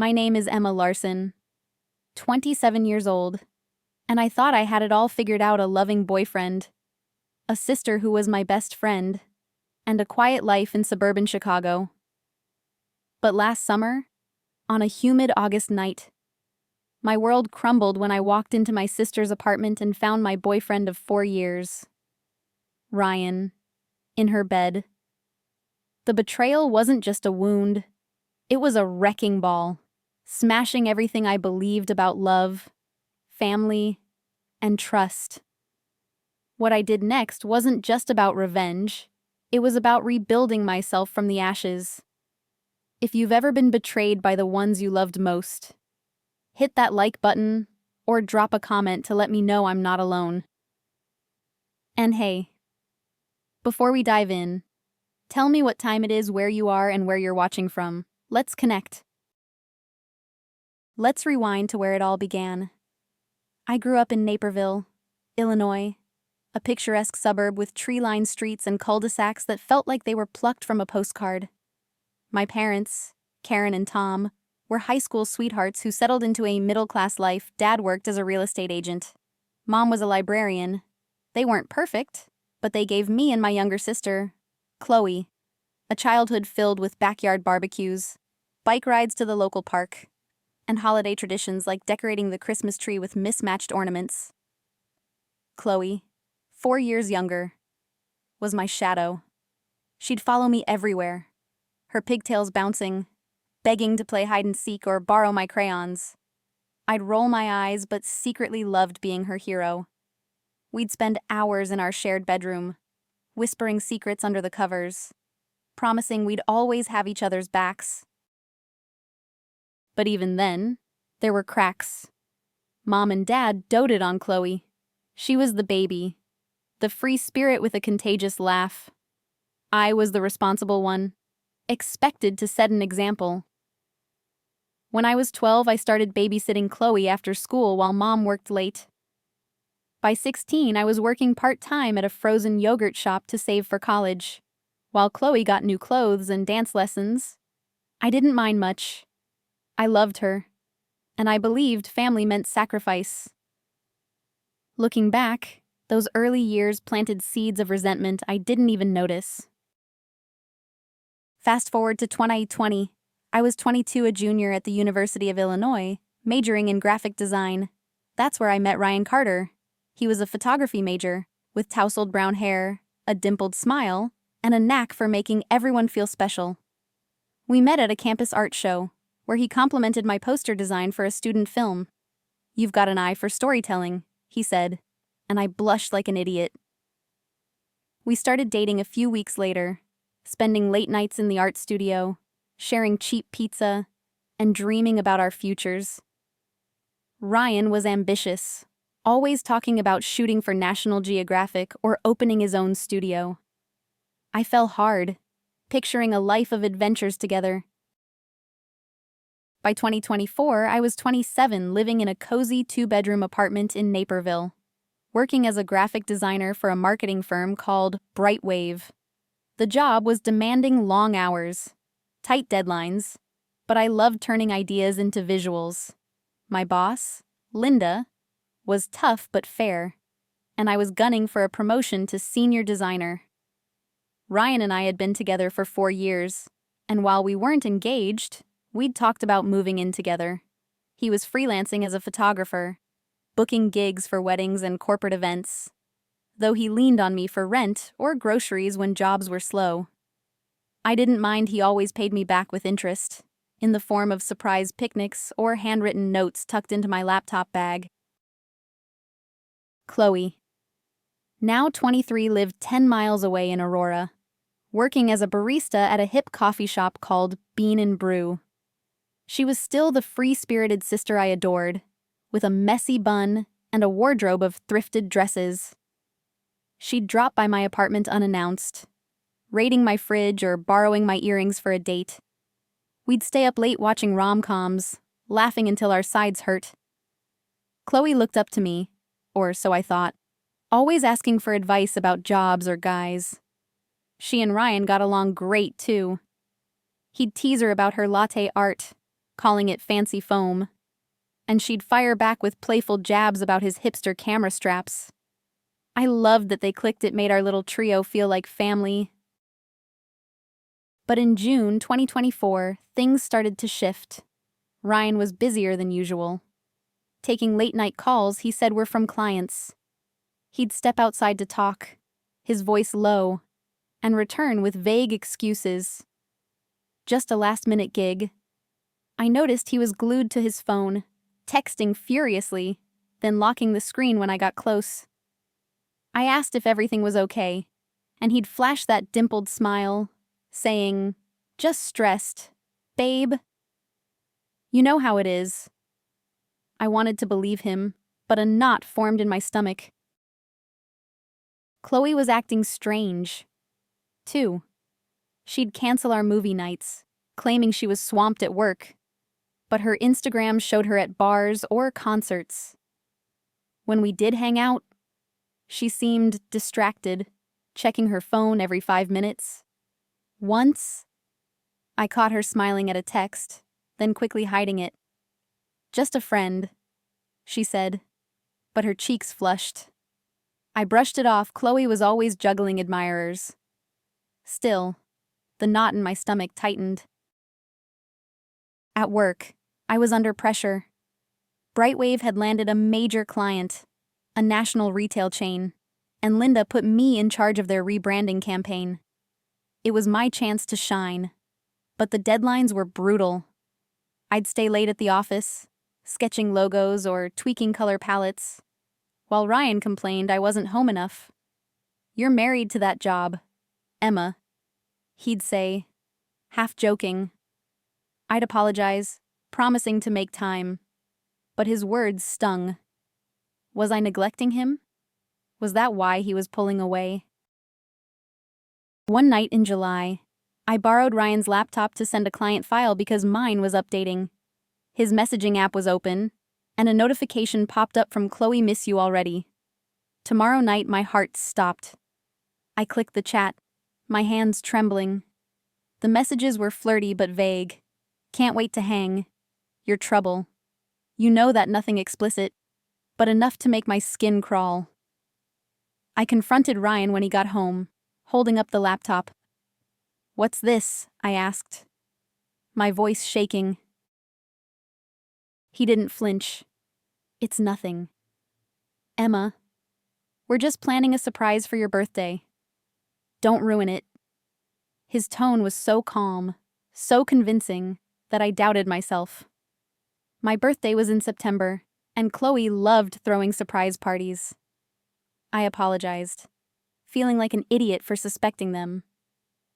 My name is Emma Larson, 27 years old, and I thought I had it all figured out: a loving boyfriend, a sister who was my best friend, and a quiet life in suburban Chicago. But last summer, on a humid August night, my world crumbled when I walked into my sister's apartment and found my boyfriend of 4 years, Ryan, in her bed. The betrayal wasn't just a wound, it was a wrecking ball, smashing everything I believed about love, family, and trust. What I did next wasn't just about revenge, it was about rebuilding myself from the ashes. If you've ever been betrayed by the ones you loved most, hit that like button or drop a comment to let me know I'm not alone. And hey, before we dive in, tell me what time it is, where you are, and where you're watching from. Let's connect. Let's rewind to where it all began. I grew up in Naperville, Illinois, a picturesque suburb with tree-lined streets and cul-de-sacs that felt like they were plucked from a postcard. My parents, Karen and Tom, were high school sweethearts who settled into a middle-class life. Dad worked as a real estate agent. Mom was a librarian. They weren't perfect, but they gave me and my younger sister, Chloe, a childhood filled with backyard barbecues, bike rides to the local park, and holiday traditions like decorating the Christmas tree with mismatched ornaments. Chloe, 4 years younger, was my shadow. She'd follow me everywhere, her pigtails bouncing, begging to play hide-and-seek or borrow my crayons. I'd roll my eyes but secretly loved being her hero. We'd spend hours in our shared bedroom, whispering secrets under the covers, promising we'd always have each other's backs. But even then, there were cracks. Mom and Dad doted on Chloe. She was the baby, the free spirit with a contagious laugh. I was the responsible one, expected to set an example. When I was 12, I started babysitting Chloe after school while Mom worked late. By 16, I was working part-time at a frozen yogurt shop to save for college. While Chloe got new clothes and dance lessons, I didn't mind much. I loved her, and I believed family meant sacrifice. Looking back, those early years planted seeds of resentment I didn't even notice. Fast forward to 2020, I was 22, a junior at the University of Illinois, majoring in graphic design. That's where I met Ryan Carter. He was a photography major, with tousled brown hair, a dimpled smile, and a knack for making everyone feel special. We met at a campus art show, where he complimented my poster design for a student film. "You've got an eye for storytelling," he said, and I blushed like an idiot. We started dating a few weeks later, spending late nights in the art studio, sharing cheap pizza, and dreaming about our futures. Ryan was ambitious, always talking about shooting for National Geographic or opening his own studio. I fell hard, picturing a life of adventures together. By 2024, I was 27, living in a cozy 2-bedroom apartment in Naperville, working as a graphic designer for a marketing firm called Brightwave. The job was demanding long hours, tight deadlines, but I loved turning ideas into visuals. My boss, Linda, was tough but fair, and I was gunning for a promotion to senior designer. Ryan and I had been together for 4 years, and while we weren't engaged, we'd talked about moving in together. He was freelancing as a photographer, booking gigs for weddings and corporate events, though he leaned on me for rent or groceries when jobs were slow. I didn't mind. He always paid me back with interest, in the form of surprise picnics or handwritten notes tucked into my laptop bag. Chloe, now 23, lived 10 miles away in Aurora, working as a barista at a hip coffee shop called Bean and Brew. She was still the free-spirited sister I adored, with a messy bun and a wardrobe of thrifted dresses. She'd drop by my apartment unannounced, raiding my fridge or borrowing my earrings for a date. We'd stay up late watching rom-coms, laughing until our sides hurt. Chloe looked up to me, or so I thought, always asking for advice about jobs or guys. She and Ryan got along great, too. He'd tease her about her latte art, calling it fancy foam. And she'd fire back with playful jabs about his hipster camera straps. I loved that they clicked. It made our little trio feel like family. But in June 2024, things started to shift. Ryan was busier than usual. Taking late-night calls he said were from clients. He'd step outside to talk, his voice low, and return with vague excuses. Just a last-minute gig. I noticed he was glued to his phone, texting furiously, then locking the screen when I got close. I asked if everything was okay, and he'd flash that dimpled smile, saying, "Just stressed, babe." You know how it is. I wanted to believe him, but a knot formed in my stomach. Chloe was acting strange, too. She'd cancel our movie nights, claiming she was swamped at work, but her Instagram showed her at bars or concerts. When we did hang out, she seemed distracted, checking her phone every 5 minutes. Once, I caught her smiling at a text, then quickly hiding it. "Just a friend," she said, but her cheeks flushed. I brushed it off. Chloe was always juggling admirers. Still, the knot in my stomach tightened. At work, I was under pressure. Brightwave had landed a major client, a national retail chain, and Linda put me in charge of their rebranding campaign. It was my chance to shine, but the deadlines were brutal. I'd stay late at the office, sketching logos or tweaking color palettes, while Ryan complained I wasn't home enough. "You're married to that job, Emma," he'd say, half joking. I'd apologize, promising to make time, but his words stung. Was I neglecting him? Was that why he was pulling away? One night in July, I borrowed Ryan's laptop to send a client file because mine was updating. His messaging app was open, and a notification popped up from "Chloe, miss you already." Tomorrow night, my heart stopped. I clicked the chat, my hands trembling. The messages were flirty but vague. "Can't wait to hang. Your trouble. You know that nothing explicit, but enough to make my skin crawl." I confronted Ryan when he got home, holding up the laptop. "What's this?" I asked, my voice shaking. He didn't flinch. "It's nothing. Emma, we're just planning a surprise for your birthday. Don't ruin it." His tone was so calm, so convincing, that I doubted myself. My birthday was in September, and Chloe loved throwing surprise parties. I apologized, feeling like an idiot for suspecting them.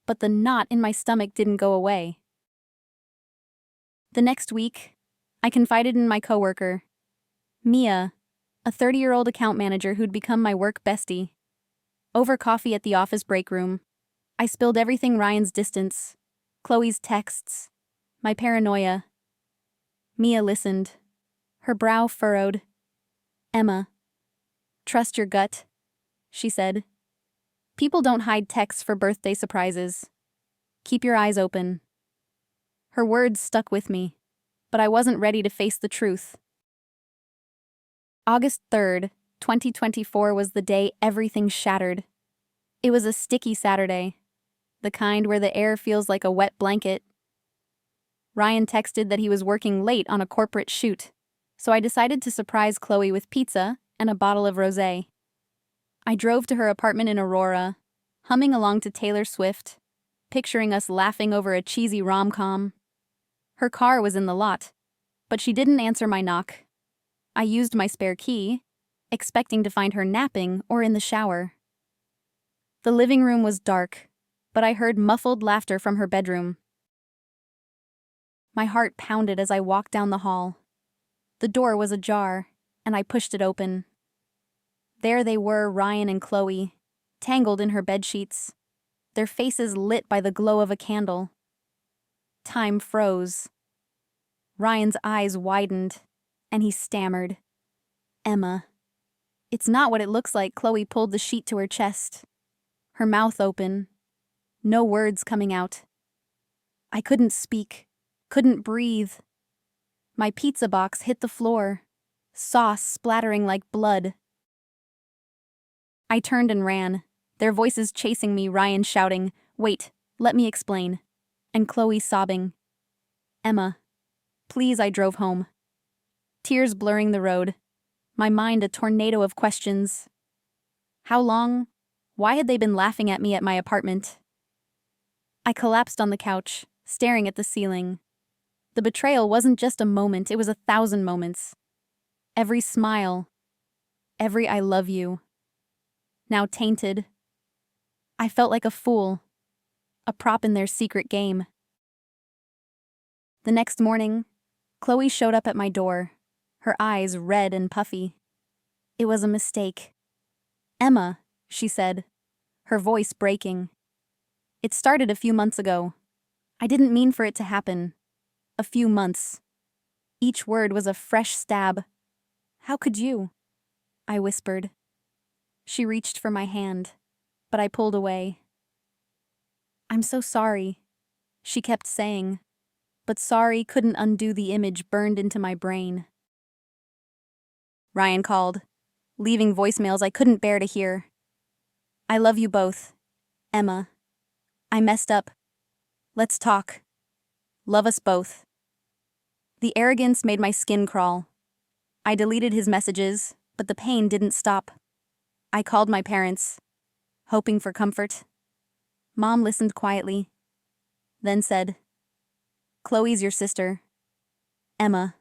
But the knot in my stomach didn't go away. The next week, I confided in my coworker, Mia, a 30-year-old account manager who'd become my work bestie. Over coffee at the office break room, I spilled everything: Ryan's distance, Chloe's texts, my paranoia. Mia listened, her brow furrowed. "Emma, trust your gut," she said. "People don't hide texts for birthday surprises. Keep your eyes open." Her words stuck with me, but I wasn't ready to face the truth. August 3rd, 2024 was the day everything shattered. It was a sticky Saturday, the kind where the air feels like a wet blanket. Ryan texted that he was working late on a corporate shoot, so I decided to surprise Chloe with pizza and a bottle of rosé. I drove to her apartment in Aurora, humming along to Taylor Swift, picturing us laughing over a cheesy rom-com. Her car was in the lot, but she didn't answer my knock. I used my spare key, expecting to find her napping or in the shower. The living room was dark, but I heard muffled laughter from her bedroom. My heart pounded as I walked down the hall. The door was ajar, and I pushed it open. There they were, Ryan and Chloe, tangled in her bedsheets, their faces lit by the glow of a candle. Time froze. Ryan's eyes widened, and he stammered, "Emma." "It's not what it looks like." Chloe pulled the sheet to her chest, her mouth open, no words coming out. I couldn't speak, couldn't breathe. My pizza box hit the floor, sauce splattering like blood. I turned and ran, their voices chasing me, Ryan shouting, "Wait, let me explain," and Chloe sobbing. "Emma, please." I drove home, tears blurring the road, my mind a tornado of questions. How long? Why had they been laughing at me at my apartment? I collapsed on the couch, staring at the ceiling. The betrayal wasn't just a moment, it was 1,000 moments. Every smile, every "I love you," now tainted. I felt like a fool, a prop in their secret game. The next morning, Chloe showed up at my door, her eyes red and puffy. It was a mistake. "Emma," she said, her voice breaking. "It started a few months ago. I didn't mean for it to happen. A few months." Each word was a fresh stab. "How could you?" I whispered. She reached for my hand, but I pulled away. "I'm so sorry," she kept saying, but sorry couldn't undo the image burned into my brain. Ryan called, leaving voicemails I couldn't bear to hear. "I love you both. Emma. I messed up. Let's talk. Love us both." The arrogance made my skin crawl. I deleted his messages, but the pain didn't stop. I called my parents, hoping for comfort. Mom listened quietly, then said, "Chloe's your sister. Emma,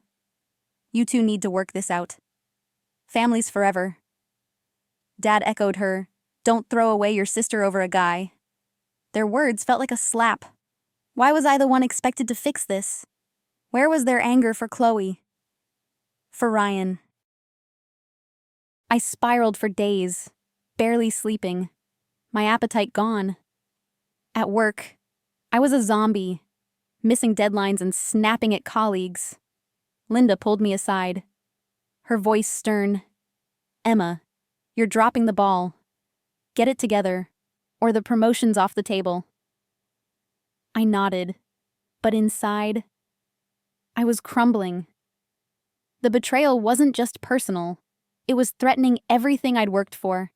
you two need to work this out. Family's forever." Dad echoed her, "Don't throw away your sister over a guy." Their words felt like a slap. Why was I the one expected to fix this? Where was their anger for Chloe? For Ryan? I spiraled for days, barely sleeping, my appetite gone. At work, I was a zombie, missing deadlines and snapping at colleagues. Linda pulled me aside, her voice stern. "Emma, you're dropping the ball. Get it together, or the promotion's off the table." I nodded, but inside, I was crumbling. The betrayal wasn't just personal, it was threatening everything I'd worked for.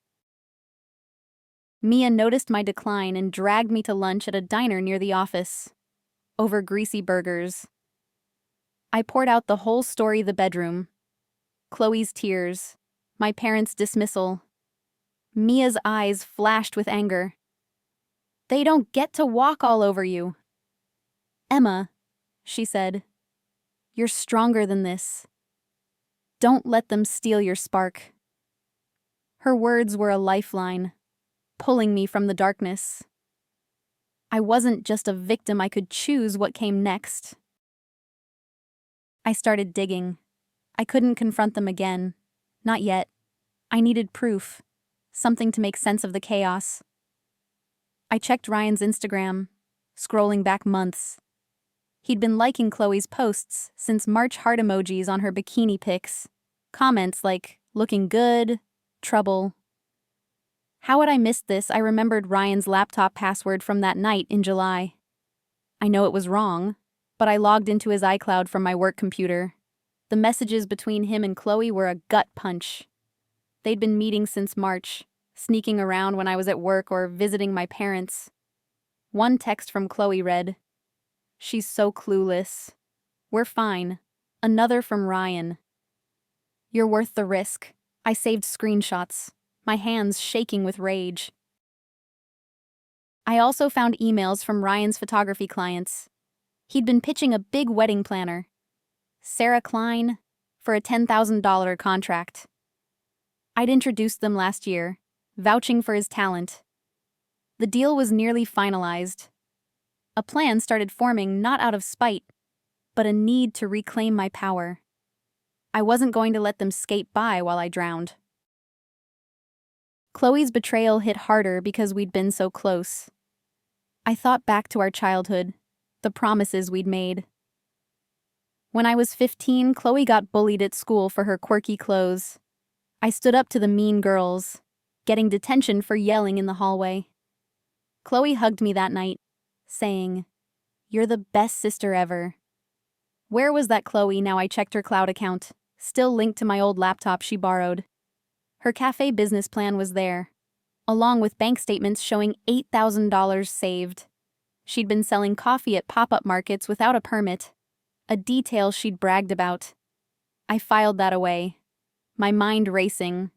Mia noticed my decline and dragged me to lunch at a diner near the office, over greasy burgers. I poured out the whole story: the bedroom, Chloe's tears, my parents' dismissal. Mia's eyes flashed with anger. "They don't get to walk all over you." "Emma," she said, "you're stronger than this. Don't let them steal your spark." Her words were a lifeline, pulling me from the darkness. I wasn't just a victim, I could choose what came next. I started digging. I couldn't confront them again. Not yet. I needed proof, something to make sense of the chaos. I checked Ryan's Instagram, scrolling back months. He'd been liking Chloe's posts since March, heart emojis on her bikini pics. Comments like, "Looking good," "Trouble." How had I missed this? I remembered Ryan's laptop password from that night in July. I know it was wrong, but I logged into his iCloud from my work computer. The messages between him and Chloe were a gut punch. They'd been meeting since March, sneaking around when I was at work or visiting my parents. One text from Chloe read, "She's so clueless. We're fine." Another from Ryan, "You're worth the risk." I saved screenshots, my hands shaking with rage. I also found emails from Ryan's photography clients. He'd been pitching a big wedding planner, Sarah Klein, for a $10,000 contract. I'd introduced them last year, vouching for his talent. The deal was nearly finalized. A plan started forming, not out of spite, but a need to reclaim my power. I wasn't going to let them skate by while I drowned. Chloe's betrayal hit harder because we'd been so close. I thought back to our childhood, the promises we'd made. When I was 15, Chloe got bullied at school for her quirky clothes. I stood up to the mean girls, getting detention for yelling in the hallway. Chloe hugged me that night, saying, "You're the best sister ever." Where was that Chloe now I checked her cloud account, still linked to my old laptop she borrowed. Her cafe business plan was there, along with bank statements showing $8,000 saved. She'd been selling coffee at pop-up markets without a permit, a detail she'd bragged about. I filed that away, my mind racing.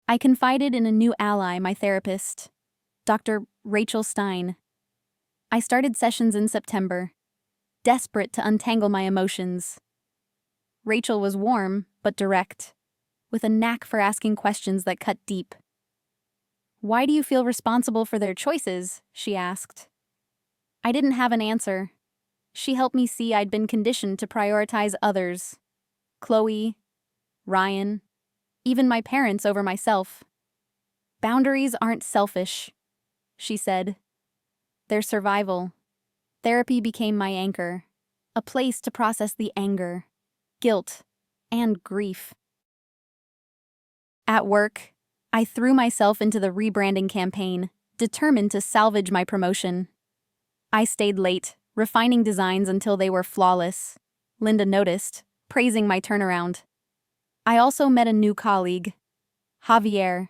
I confided in a new ally, my therapist, Dr. Rachel Stein. I started sessions in September, desperate to untangle my emotions. Rachel was warm but direct, with a knack for asking questions that cut deep. "Why do you feel responsible for their choices?" she asked. I didn't have an answer. She helped me see I'd been conditioned to prioritize others. Chloe, Ryan, even my parents over myself. "Boundaries aren't selfish," she said. "They're survival." Therapy became my anchor, a place to process the anger, guilt, and grief. At work, I threw myself into the rebranding campaign, determined to salvage my promotion. I stayed late, refining designs until they were flawless. Linda noticed, praising my turnaround. I also met a new colleague, Javier,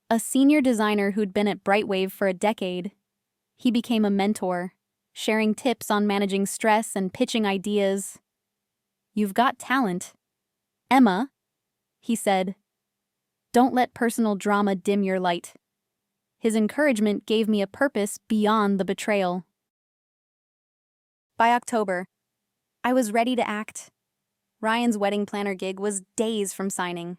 a senior designer who'd been at Brightwave for a decade. He became a mentor, sharing tips on managing stress and pitching ideas. "You've got talent, Emma," he said. "Don't let personal drama dim your light." His encouragement gave me a purpose beyond the betrayal. By October, I was ready to act. Ryan's wedding planner gig was days from signing.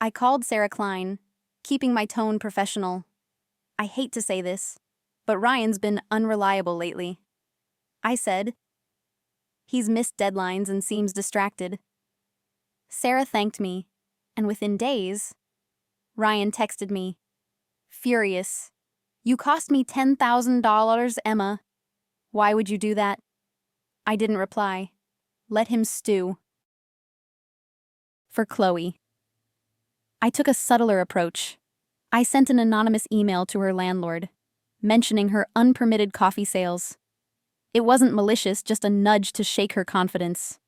I called Sarah Klein, keeping my tone professional. I hate to say this, but Ryan's been unreliable lately. I said, "He's missed deadlines and seems distracted." Sarah thanked me, and within days, Ryan texted me, furious. "You cost me $10,000, Emma. Why would you do that?" I didn't reply. Let him stew. For Chloe, I took a subtler approach. I sent an anonymous email to her landlord, mentioning her unpermitted coffee sales. It wasn't malicious, just a nudge to shake her confidence.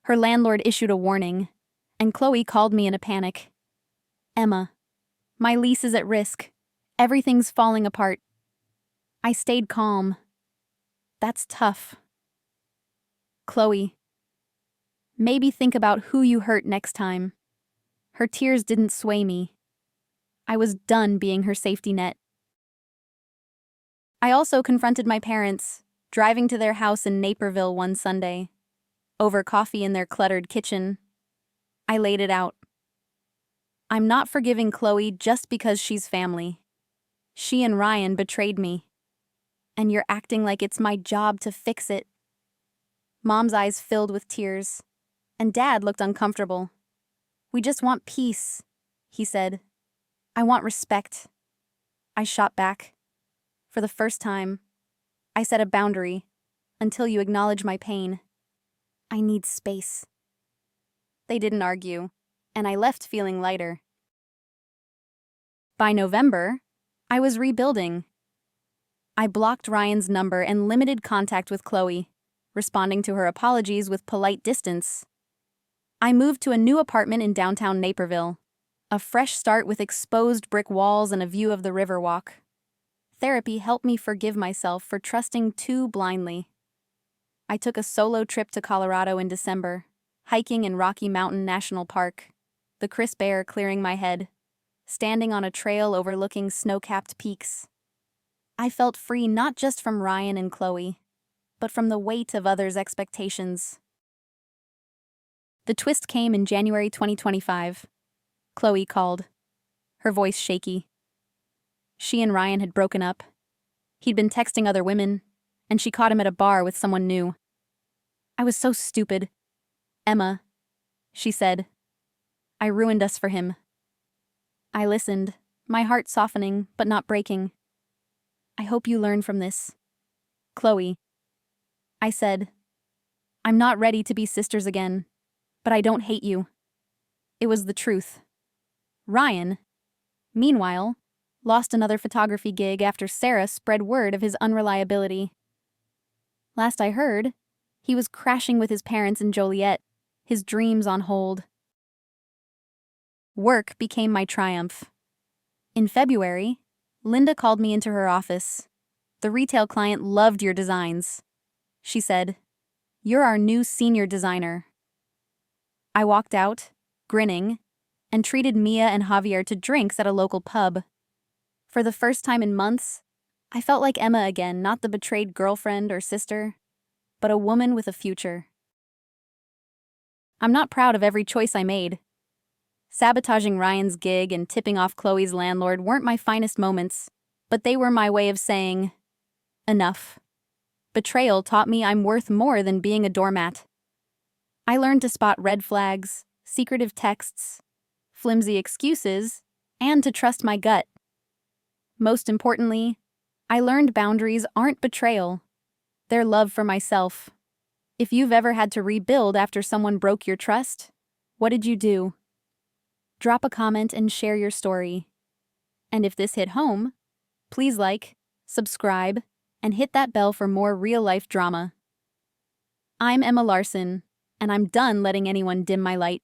Her landlord issued a warning, and Chloe called me in a panic. "Emma, my lease is at risk. Everything's falling apart." I stayed calm. "That's tough." "Chloe, maybe think about who you hurt next time." Her tears didn't sway me. I was done being her safety net. I also confronted my parents, driving to their house in Naperville one Sunday. Over coffee in their cluttered kitchen, I laid it out. "I'm not forgiving Chloe just because she's family. She and Ryan betrayed me. And you're acting like it's my job to fix it." Mom's eyes filled with tears, and Dad looked uncomfortable. "We just want peace," he said. "I want respect." I shot back. For the first time, I set a boundary. "Until you acknowledge my pain, I need space." They didn't argue, and I left feeling lighter. By November, I was rebuilding. I blocked Ryan's number and limited contact with Chloe, responding to her apologies with polite distance. I moved to a new apartment in downtown Naperville, a fresh start with exposed brick walls and a view of the Riverwalk. Therapy helped me forgive myself for trusting too blindly. I took a solo trip to Colorado in December, hiking in Rocky Mountain National Park, the crisp air clearing my head, standing on a trail overlooking snow-capped peaks. I felt free not just from Ryan and Chloe, but from the weight of others' expectations. The twist came in January 2025. Chloe called, her voice shaky. She and Ryan had broken up. He'd been texting other women, and she caught him at a bar with someone new. "I was so stupid. Emma," she said. "I ruined us for him." I listened, my heart softening but not breaking. "I hope you learn from this, Chloe." I said, "I'm not ready to be sisters again, but I don't hate you." It was the truth. Ryan, meanwhile, lost another photography gig after Sarah spread word of his unreliability. Last I heard, he was crashing with his parents in Joliet, his dreams on hold. Work became my triumph. In February, Linda called me into her office. The retail client loved your designs. She said, "You're our new senior designer." I walked out, grinning, and treated Mia and Javier to drinks at a local pub. For the first time in months, I felt like Emma again, not the betrayed girlfriend or sister, but a woman with a future. I'm not proud of every choice I made. Sabotaging Ryan's gig and tipping off Chloe's landlord weren't my finest moments, but they were my way of saying, enough. Betrayal taught me I'm worth more than being a doormat. I learned to spot red flags, secretive texts, flimsy excuses, and to trust my gut. Most importantly, I learned boundaries aren't betrayal. They're love for myself. If you've ever had to rebuild after someone broke your trust, what did you do? Drop a comment and share your story. And if this hit home, please like, subscribe, and hit that bell for more real-life drama. I'm Emma Larson, and I'm done letting anyone dim my light.